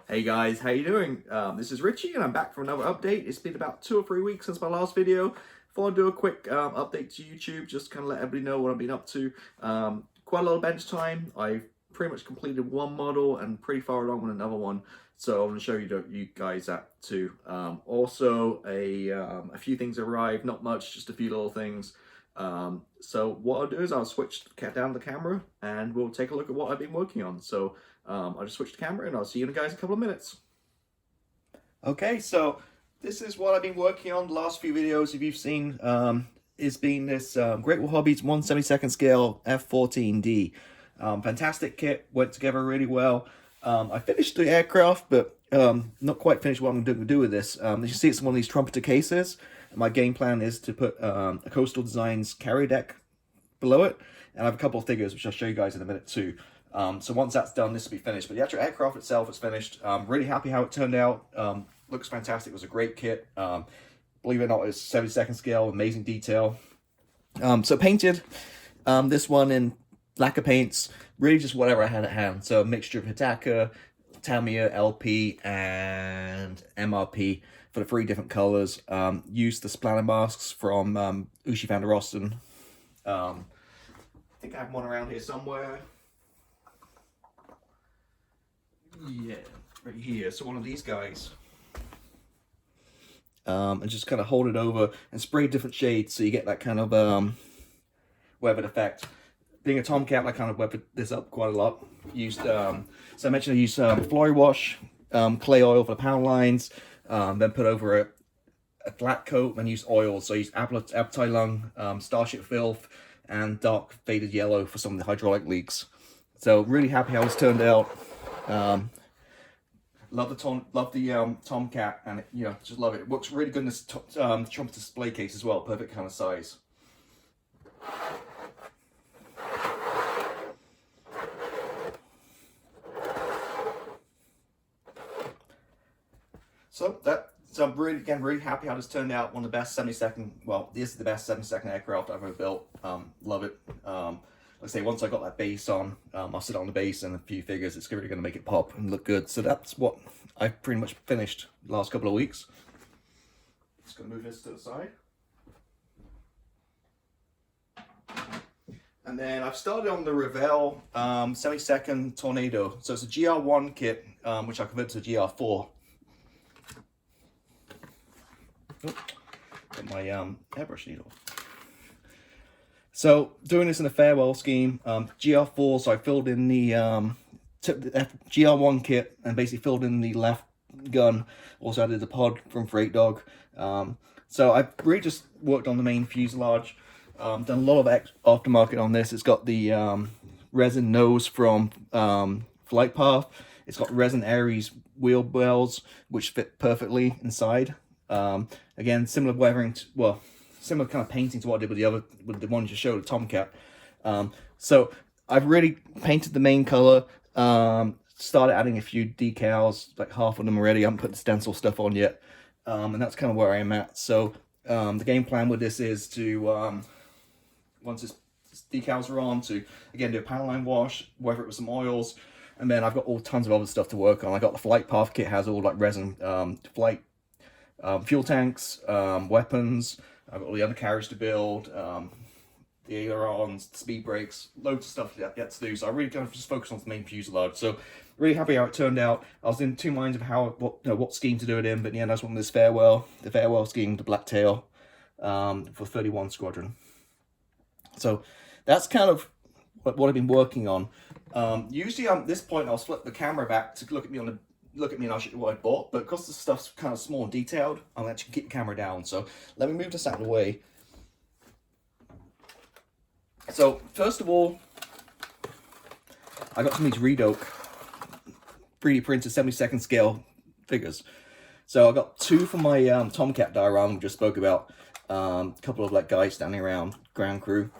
Hey guys, how you doing? This is Richie and I'm back for another update. It's been about 2 or 3 weeks since my last video. Thought I'd do a quick update to YouTube, just kind of let everybody know what I've been up to. Quite a lot of bench time. I've pretty much completed one model and pretty far along with another one. So I'm going to show you guys that too. Also, a few things arrived, not much, just a few little things. So what I'll do is I'll switch down the camera and we'll take a look at what I've been working on. So I'll just switch the camera and I'll see you guys in a couple of minutes. Okay, so this is what I've been working on the last few videos. If you've seen, it's been this Great Wall Hobbies 1/72 scale F14D. Fantastic kit, went together really well. I finished the aircraft, but not quite finished what I'm going to do with this. As you see, it's one of these trumpeter cases. My game plan is to put a Coastal Designs carry deck below it, and I have a couple of figures which I'll show you guys in a minute too. So once that's done, this will be finished. But the actual aircraft itself is finished. Really happy how it turned out. Looks fantastic. It was a great kit. Believe it or not, it's 72nd scale, amazing detail. So painted this one in lacquer paints, really just whatever I had at hand. So a mixture of Hitaka, Tamiya, LP, and MRP for the 3 different colors. Used the splatter masks from Ushi van der Rosten. I think I have one around here somewhere. Yeah, right here. So one of these guys. And just kind of hold it over and spray different shades so you get that kind of weathered effect. Being a Tomcat, I kind of weathered this up quite a lot. Used, so I mentioned I used Flory Wash, clay oil for the panel lines, then put over a flat coat and used oils. So I used Appetite Lung, Starship Filth, and dark faded yellow for some of the hydraulic leaks. So really happy how it's turned out. Love the Tomcat, and just love it. It works really good in this trumpeter display case as well. Perfect kind of size. So I'm really happy how this turned out. One of the best 72nd. Well, this is the best 72nd aircraft I've ever built. Love it. Like I say, once I got that base on, I'll sit on the base and a few figures. It's really going to make it pop and look good. So that's what I've pretty much finished the last couple of weeks. Just going to move this to the side. And then I've started on the Revell 72nd Tornado. So it's a GR1 kit, which I converted to GR4. Got my airbrush needle. So doing this in a farewell scheme, GR4, so I filled in the took the GR1 kit and basically filled in the left gun. Also added the pod from Freight Dog. So I really just worked on the main fuselage. Done a lot of aftermarket on this. It's got the resin nose from Flight Path. It's got resin Aries wheel wells, which fit perfectly inside. Again, similar weathering, similar kind of painting to what I did with the one you showed, the Tomcat. So I've really painted the main color. Started adding a few decals, like half of them already. I haven't put the stencil stuff on yet, and that's kind of where I am at. So the game plan with this is to once this decals are on, to again do a panel line wash, weather it with some oils, and then I've got all tons of other stuff to work on. I got the Flight Path kit, has all like resin flight fuel tanks, weapons. I've got all the undercarriage to build, the ailerons, the speed brakes, loads of stuff yet to do. So I really kind of just focused on the main fuselage. So really happy how it turned out. I was in 2 minds of what scheme to do it in, but in the end I just wanted this the farewell scheme, the Blacktail, for 31 Squadron. So that's kind of what I've been working on. Usually at this point I'll flip the camera back to look at me and I'll show you what I bought, but because the stuff's kind of small and detailed, I'll actually keep the camera down. So let me move this out of the way. So first of all, I got some of these Redoke 3D printed 72nd scale figures. So I got 2 from my Tomcat diorama we just spoke about. A couple of like guys standing around, ground crew.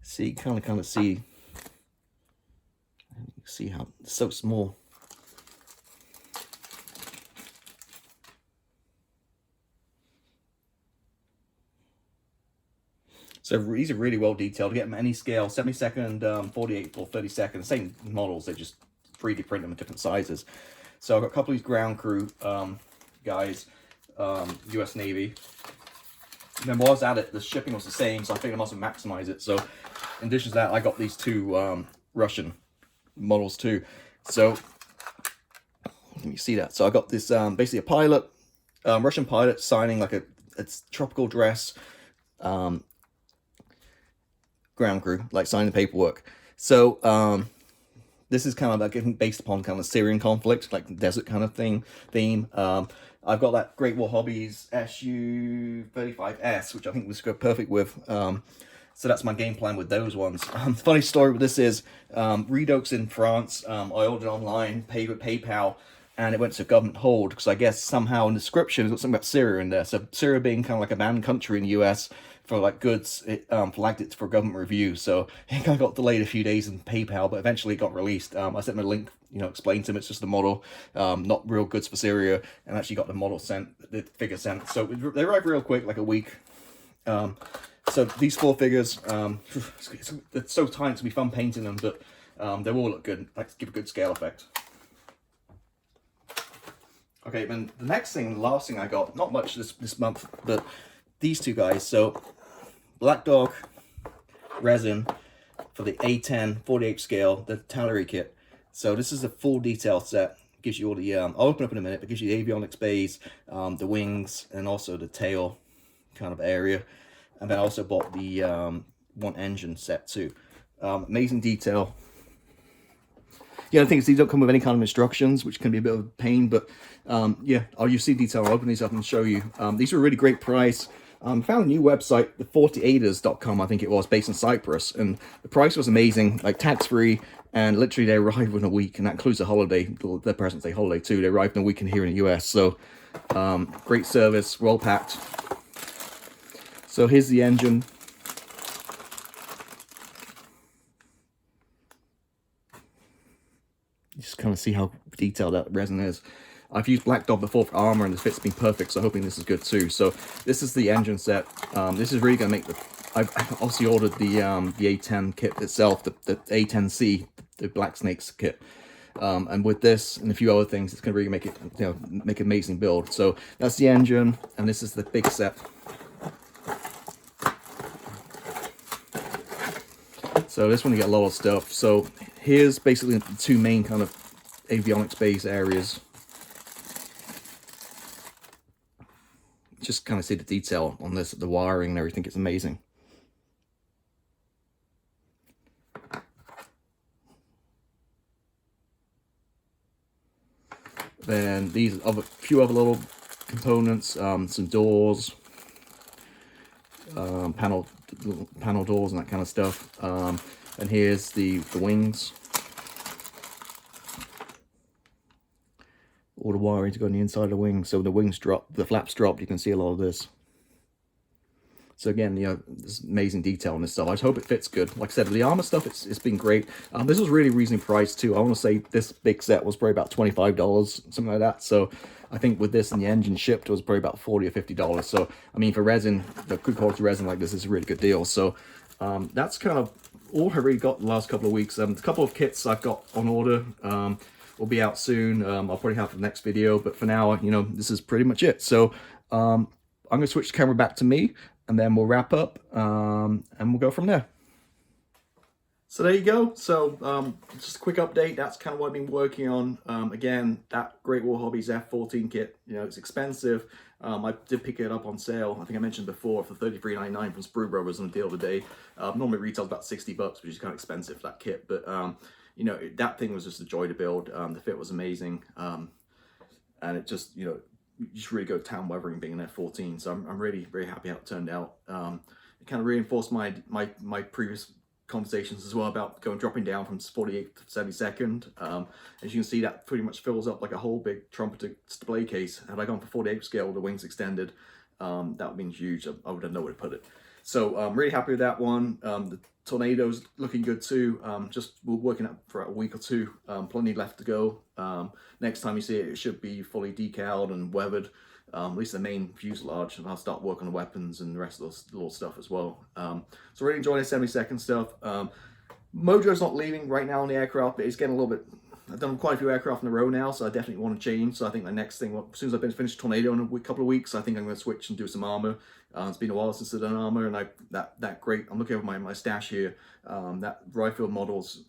See, kind of see how it's so small. So these are really well detailed. You get them any scale, 70-second, 48 or 30-second, same models. They just 3D print them in different sizes. So I've got a couple of these ground crew guys, US Navy. And then while I was at it, the shipping was the same, so I think I must have maximized it. So in addition to that, I got these two Russian models too. So let me see that. So I got this basically a pilot, Russian pilot signing like a tropical dress, ground crew, like signing paperwork. So this is kind of like based upon kind of Syrian conflict, like desert kind of theme. I've got that Great War Hobbies SU-35S, which I think was perfect with. So that's my game plan with those ones. Funny story with this is, Redux in France, I ordered online, paid with PayPal, and it went to government hold, because I guess somehow in the description it's got something about Syria in there. So Syria being kind of like a banned country in the US for like goods, it flagged it for government review. So it kind of got delayed a few days in PayPal, but eventually it got released. I sent them a link, explained to them it's just a model, not real goods for Syria, and actually got the model sent, the figure sent. So they arrived real quick, like a week. So these 4 figures, it's so tight to be fun painting them, but they all look good, like give a good scale effect. Okay, then the next thing, the last thing I got, not much this month, but these two guys. So Black Dog resin for the A10 48 scale, the Tallery kit. So this is a full detail set. Gives you all the, I'll open up in a minute, but gives you the avionics bays, the wings, and also the tail kind of area. And then I also bought the one engine set too. Amazing detail. Yeah, the thing is these don't come with any kind of instructions, which can be a bit of a pain, but yeah, I'll use detail. I'll open these up and show you. These are a really great price. Found a new website, the 48ers.com, I think it was, based in Cyprus, and the price was amazing, like tax-free, and literally they arrived within a week, and that includes a holiday, the President's Day holiday too. They arrived in a week here in the US, so great service, well packed. So here's the engine. You just kind of see how detailed that resin is. I've used Black Dog before for armor, and the fit's been perfect, so hoping this is good too. So this is the engine set. This is really going to make the... I've obviously ordered the A10 kit itself, the A10C, the Black Snakes kit. And with this and a few other things, it's going to really make it, make an amazing build. So that's the engine, and this is the big set. So this one you get a lot of stuff. So here's basically the 2 main kind of avionics base areas. Just kind of see the detail on this, the wiring and everything. It's amazing. Then these are a few other little components, some doors, panel doors and that kind of stuff. And here's the wings. All the wiring to go on the inside of the wing. So the wings drop, the flaps drop, you can see a lot of this. So again, there's amazing detail on this stuff. I just hope it fits good. Like I said, the armor stuff, it's been great. This was really reasonably priced too. I want to say this big set was probably about $25, something like that. So I think with this and the engine shipped, it was probably about $40 or $50. So I mean, for resin, the good quality resin like this is a really good deal. So that's kind of all I really got in the last couple of weeks. A couple of kits I've got on order. Will be out soon. I'll probably have the next video, but for now, this is pretty much it. So I'm going to switch the camera back to me, and then we'll wrap up, and we'll go from there. So there you go. So just a quick update. That's kind of what I've been working on. Again, that Great War Hobbies F14 kit, it's expensive. I did pick it up on sale. I think I mentioned before, for $33.99 from Sprue Brothers on a deal today. Normally it retails about $60, which is kind of expensive for that kit, but that thing was just a joy to build. The fit was amazing, and it just, you just really go town weathering being an F14. So I'm really very happy how it turned out. It kind of reinforced my previous conversations as well about dropping down from 48 to 72nd. As you can see, that pretty much fills up like a whole big trumpeter display case. Had I gone for 48 scale with the wings extended, that would have been huge. I would have known where to put it. So I'm really happy with that one. The Tornado's looking good too. We're working up for a week or two. Plenty left to go. Next time you see it, it should be fully decaled and weathered. at least the main fuselage, and I'll start working on the weapons and the rest of those little stuff as well. So really enjoying the 72nd stuff. Mojo's not leaving right now on the aircraft, but it's getting a little bit. I've done quite a few aircraft in a row now, so I definitely want to change. So I think the next thing, as soon as I've been finished Tornado in a couple of weeks, I think I'm going to switch and do some armor. It's been a while since I've done armor, and that great. I'm looking over my stash here. That Ryefield models,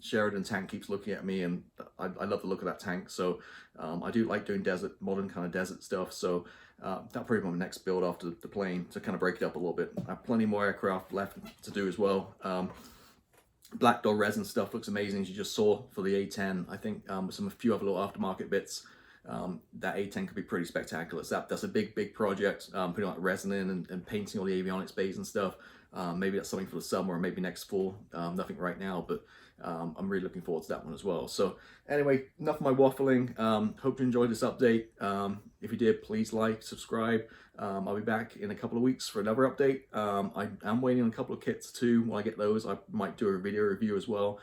Sheridan tank keeps looking at me, and I love the look of that tank. So I do like doing modern kind of desert stuff. So that'll probably be my next build after the plane to kind of break it up a little bit. I have plenty more aircraft left to do as well. Black Dog resin stuff looks amazing, as you just saw for the A10. I think with a few other little aftermarket bits, that A10 could be pretty spectacular. So that's a big project, putting like resin in and painting all the avionics bays and stuff. Maybe that's something for the summer, or maybe next fall. Nothing right now, but I'm really looking forward to that one as well. So anyway, enough of my waffling. Hope you enjoyed this update. If you did, please like, subscribe. I'll be back in a couple of weeks for another update. I am waiting on a couple of kits too. When I get those, I might do a video review as well.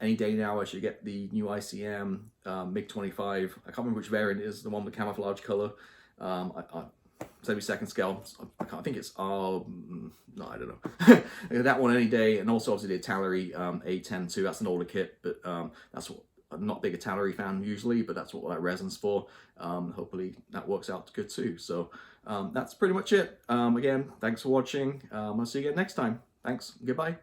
Any day now I should get the new ICM MiG-25. I can't remember which variant it is, the one with camouflage color. 72nd scale. I think it's no, I don't know. That one any day, and also obviously the Italeri A10 too. That's an older kit, but that's what. I'm not a big Italeri fan usually, but that's what that resin's for. Hopefully that works out good too. So that's pretty much it. Again, thanks for watching. I'll see you again next time. Thanks. Goodbye.